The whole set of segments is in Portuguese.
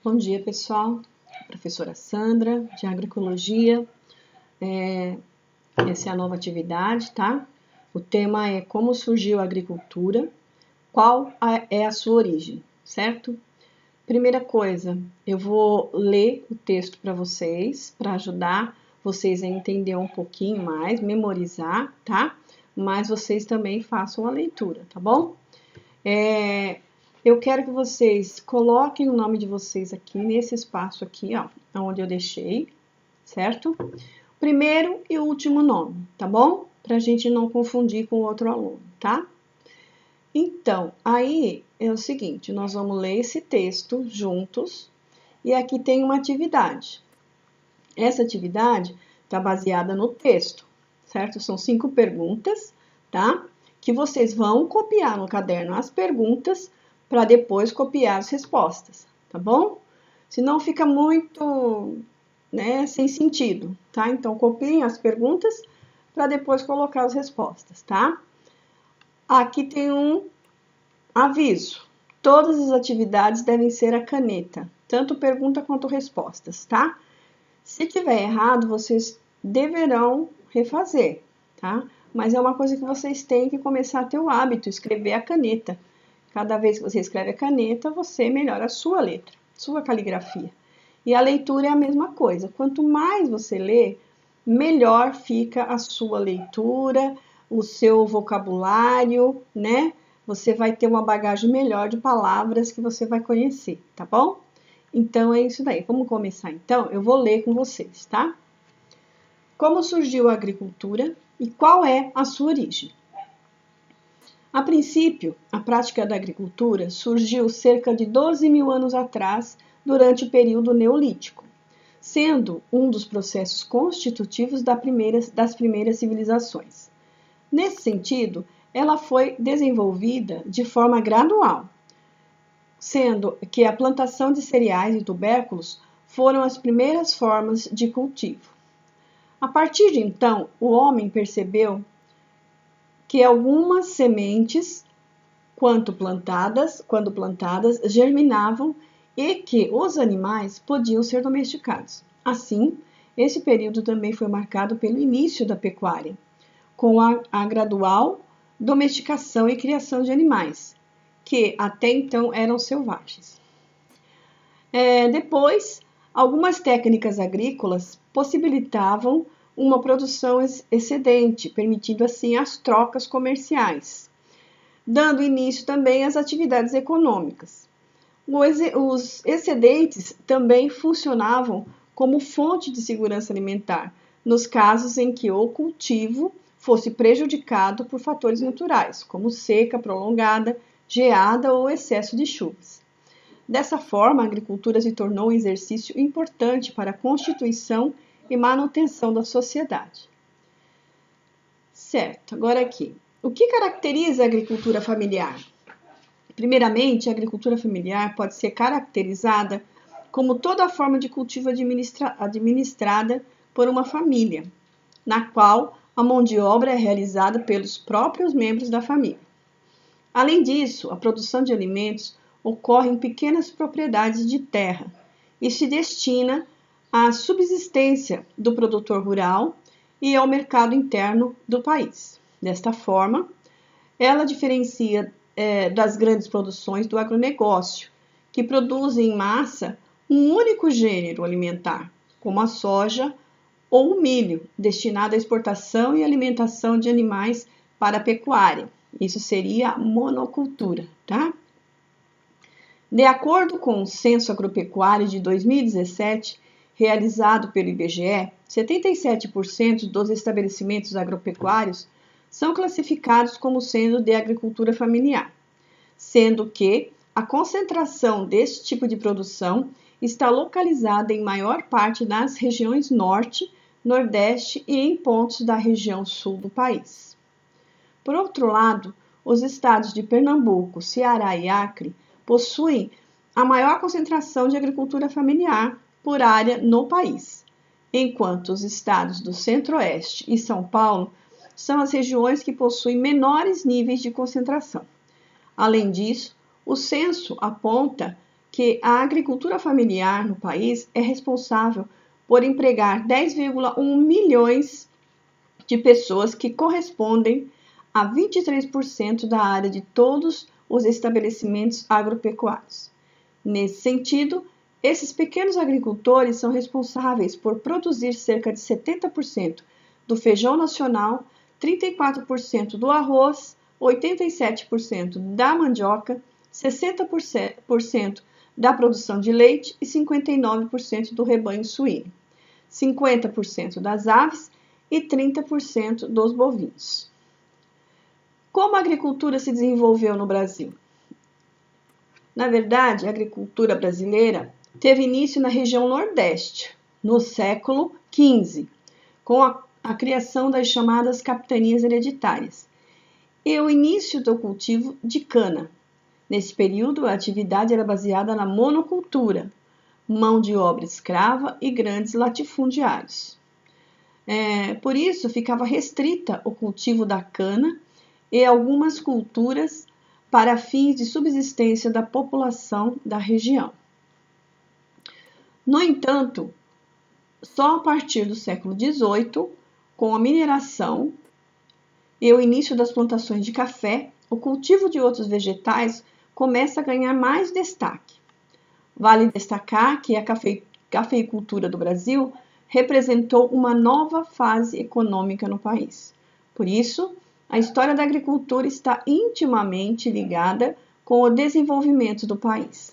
Bom dia, pessoal. Professora Sandra, de Agroecologia. Essa é a nova atividade, tá? O tema é como surgiu a agricultura, qual é a sua origem, certo? Primeira coisa, eu vou ler o texto para vocês, para ajudar vocês a entender um pouquinho mais, memorizar, tá? Mas vocês também façam a leitura, tá bom? Eu quero que vocês coloquem o nome de vocês aqui, nesse espaço aqui, ó, onde eu deixei, certo? Primeiro e último nome, tá bom? Pra gente não confundir com outro aluno, tá? Então, aí é o seguinte, nós vamos ler esse texto juntos e aqui tem uma atividade. Essa atividade está baseada no texto, certo? São 5 perguntas, tá? Que vocês vão copiar no caderno as perguntas para depois copiar as respostas, tá bom? Senão fica muito, sem sentido, tá? Então, copiem as perguntas para depois colocar as respostas, tá? Aqui tem um aviso. Todas as atividades devem ser a caneta, tanto pergunta quanto respostas, tá? Se tiver errado, vocês deverão refazer, tá? Mas é uma coisa que vocês têm que começar a ter o hábito, escrever a caneta. Cada vez que você escreve a caneta, você melhora a sua letra, sua caligrafia. E a leitura é a mesma coisa. Quanto mais você lê, melhor fica a sua leitura, o seu vocabulário, né? Você vai ter uma bagagem melhor de palavras que você vai conhecer, tá bom? Então, é isso daí. Vamos começar, então? Eu vou ler com vocês, tá? Como surgiu a agricultura e qual é a sua origem? A princípio, a prática da agricultura surgiu cerca de 12 mil anos atrás, durante o período neolítico, sendo um dos processos constitutivos das primeiras civilizações. Nesse sentido, ela foi desenvolvida de forma gradual, sendo que a plantação de cereais e tubérculos foram as primeiras formas de cultivo. A partir de então, o homem percebeu que algumas sementes, quando plantadas, germinavam e que os animais podiam ser domesticados. Assim, esse período também foi marcado pelo início da pecuária, com a gradual domesticação e criação de animais, que até então eram selvagens. Depois, algumas técnicas agrícolas possibilitavam uma produção excedente, permitindo assim as trocas comerciais, dando início também às atividades econômicas. Os excedentes também funcionavam como fonte de segurança alimentar, nos casos em que o cultivo fosse prejudicado por fatores naturais, como seca prolongada, geada ou excesso de chuvas. Dessa forma, a agricultura se tornou um exercício importante para a constituição e manutenção da sociedade. Certo, agora aqui. O que caracteriza a agricultura familiar? Primeiramente, a agricultura familiar pode ser caracterizada como toda forma de cultivo administrada por uma família, na qual a mão de obra é realizada pelos próprios membros da família. Além disso, a produção de alimentos ocorre em pequenas propriedades de terra e se destina à subsistência do produtor rural e ao mercado interno do país. Desta forma, ela diferencia das grandes produções do agronegócio, que produzem em massa um único gênero alimentar, como a soja ou o milho, destinado à exportação e alimentação de animais para a pecuária. Isso seria a monocultura, tá? De acordo com o Censo Agropecuário de 2017, realizado pelo IBGE, 77% dos estabelecimentos agropecuários são classificados como sendo de agricultura familiar, sendo que a concentração deste tipo de produção está localizada em maior parte nas regiões Norte, Nordeste e em pontos da região Sul do país. Por outro lado, os estados de Pernambuco, Ceará e Acre possuem a maior concentração de agricultura familiar por área no país, enquanto os estados do Centro-Oeste e São Paulo são as regiões que possuem menores níveis de concentração. Além disso, o censo aponta que a agricultura familiar no país é responsável por empregar 10,1 milhões de pessoas, que correspondem a 23% da área de todos os estabelecimentos agropecuários. Nesse sentido, esses pequenos agricultores são responsáveis por produzir cerca de 70% do feijão nacional, 34% do arroz, 87% da mandioca, 60% da produção de leite e 59% do rebanho suíno, 50% das aves e 30% dos bovinos. Como a agricultura se desenvolveu no Brasil? Na verdade, a agricultura brasileira teve início na região Nordeste, no século XV, com a criação das chamadas capitanias hereditárias e o início do cultivo de cana. Nesse período, a atividade era baseada na monocultura, mão de obra escrava e grandes latifundiários. Por isso, ficava restrita o cultivo da cana e algumas culturas para fins de subsistência da população da região. No entanto, só a partir do século XVIII, com a mineração e o início das plantações de café, o cultivo de outros vegetais começa a ganhar mais destaque. Vale destacar que a cafeicultura do Brasil representou uma nova fase econômica no país. Por isso, a história da agricultura está intimamente ligada com o desenvolvimento do país.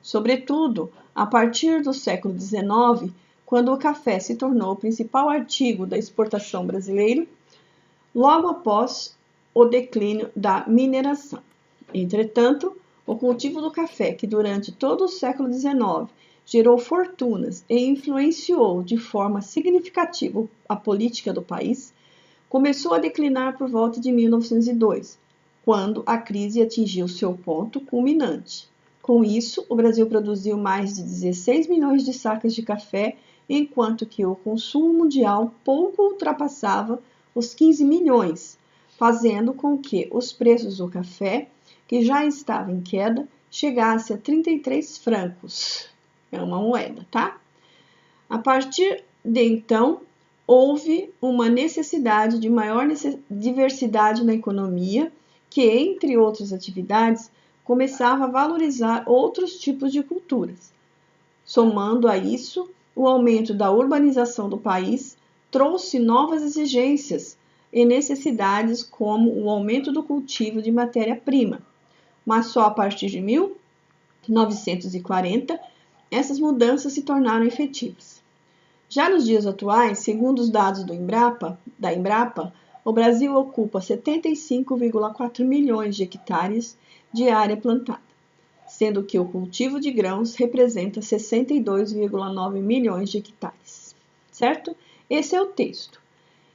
Sobretudo, a partir do século XIX, quando o café se tornou o principal artigo da exportação brasileira, logo após o declínio da mineração. Entretanto, o cultivo do café, que durante todo o século XIX gerou fortunas e influenciou de forma significativa a política do país, começou a declinar por volta de 1902, quando a crise atingiu seu ponto culminante. Com isso, o Brasil produziu mais de 16 milhões de sacas de café, enquanto que o consumo mundial pouco ultrapassava os 15 milhões, fazendo com que os preços do café, que já estava em queda, chegasse a 33 francos. É uma moeda, tá? A partir de então, houve uma necessidade de maior diversidade na economia, que, entre outras atividades, começava a valorizar outros tipos de culturas. Somando a isso, o aumento da urbanização do país trouxe novas exigências e necessidades, como o aumento do cultivo de matéria-prima. Mas só a partir de 1940, essas mudanças se tornaram efetivas. Já nos dias atuais, segundo os dados da Embrapa, o Brasil ocupa 75,4 milhões de hectares de área plantada, sendo que o cultivo de grãos representa 62,9 milhões de hectares, certo? Esse é o texto.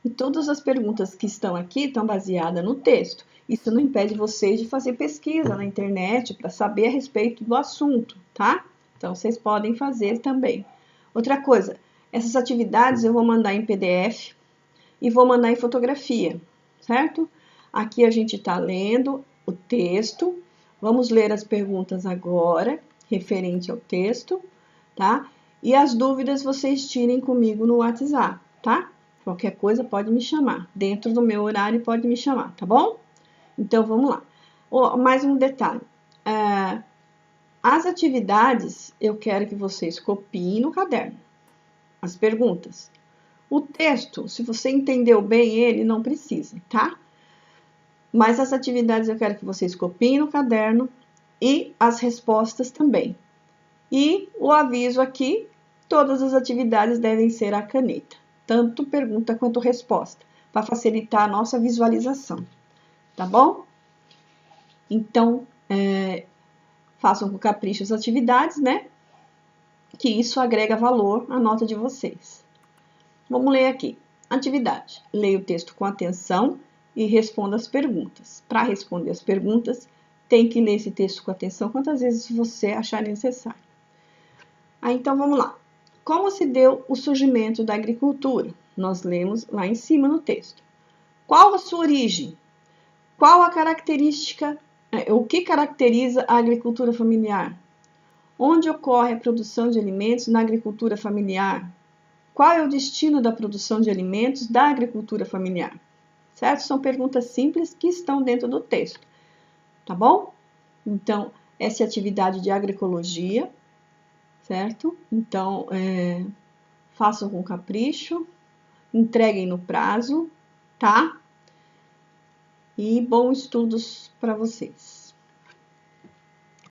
E todas as perguntas que estão aqui estão baseadas no texto. Isso não impede vocês de fazer pesquisa na internet para saber a respeito do assunto, tá? Então, vocês podem fazer também. Outra coisa, essas atividades eu vou mandar em PDF e vou mandar em fotografia, certo? Aqui a gente está lendo o texto. Vamos ler as perguntas agora, referente ao texto, tá? E as dúvidas vocês tirem comigo no WhatsApp, tá? Qualquer coisa pode me chamar. Dentro do meu horário pode me chamar, tá bom? Então, vamos lá. Mais um detalhe. As atividades, eu quero que vocês copiem no caderno as perguntas. O texto, se você entendeu bem ele, não precisa, tá? Mas as atividades eu quero que vocês copiem no caderno e as respostas também. E o aviso aqui, todas as atividades devem ser à caneta, tanto pergunta quanto resposta, para facilitar a nossa visualização, tá bom? Então, façam com capricho as atividades, né? Que isso agrega valor à nota de vocês. Vamos ler aqui. Atividade. Leia o texto com atenção e responda as perguntas. Para responder as perguntas, tem que ler esse texto com atenção quantas vezes você achar necessário. Então, vamos lá. Como se deu o surgimento da agricultura? Nós lemos lá em cima no texto. Qual a sua origem? Qual a característica, o que caracteriza a agricultura familiar? Onde ocorre a produção de alimentos na agricultura familiar? Qual é o destino da produção de alimentos da agricultura familiar? Certo? São perguntas simples que estão dentro do texto, tá bom? Então, essa é a atividade de agroecologia, certo? Então, façam com capricho, entreguem no prazo, tá? E bons estudos para vocês.